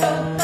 Thank you.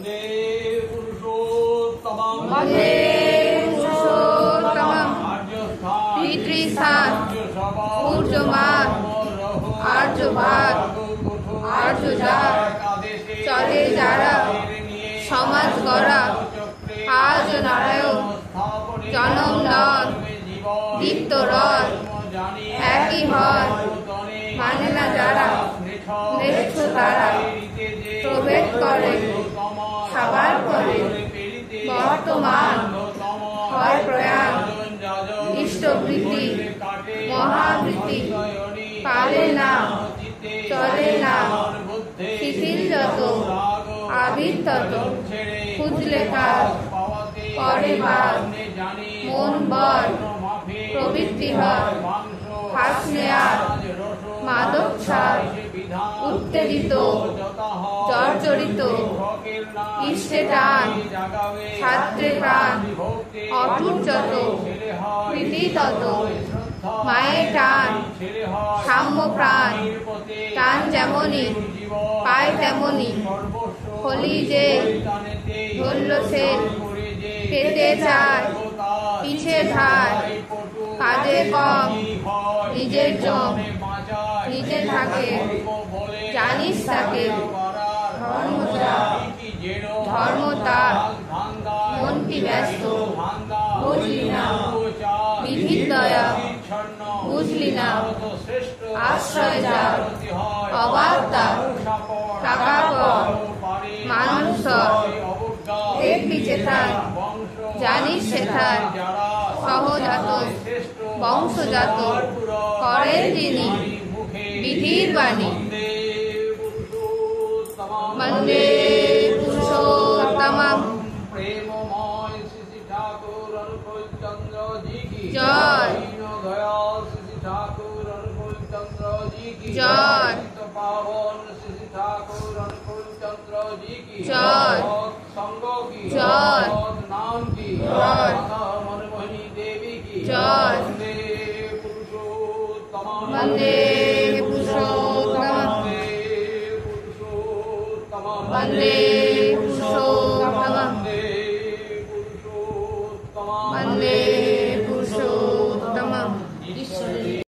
वंदे पुरुषोत्तमं वंदे पुरुषोत्तमं पितृस्थान ऊर्जमान आर्यभाग आर्यजात चले যারা সমাজ গড়া আজ নারায়ণ জনম নয় দীপ্ত রয় একই হয় মানে না যারা শ্রেষ্ঠ তারা প্রভেদ করে খাবার করে বর্তমান হয় প্রয়াণ ইষ্টবৃত্তি মহাবৃত্তি পারে না চলে না শিথিল যত আবির তত খুঁজলে কাজ করে বাদ মন বল প্রবৃত্তি হয় হাসনে আর মাদক ছাড় উত্তেজিত জর্জরিত ইষ্টে টান ছাত্রে প্রাণ অটুট যত প্রীতি তত মায়ের টান সাম্য প্রাণ টান যেমনই পায় তেমনই হলি যে ধরল সে পেতে চায় পিছে ধার কাজে কম নিজের জম নিজে থাকে জানিস তাকে ধর্ম তার মনটি ব্যস্ত বুঝলি না বিধির দয়া বুঝলি না আশ্রয় যা অবাক তার টাকা পর মানুষ এর পিছে থাক জানিস সেথায় সহজাত বংশজাত করেন যিনি বিধির বাণী বন্দে পুরুষোত্তমম प्रेममय श्री ठाकुर अनुकूल चंद्र जी की जय दया श्री ठाकुर अनुकूल चंद्र जी की जय पावन श्री ठाकुर अनुकूल चंद्र जी की जय संग की जय नाम की जय मनमोहिनी देवी की जय वंदे पुरुषोत्तमं वंदे पुरुषोत्तमं वंदे पुरुषोत्तमं वंदे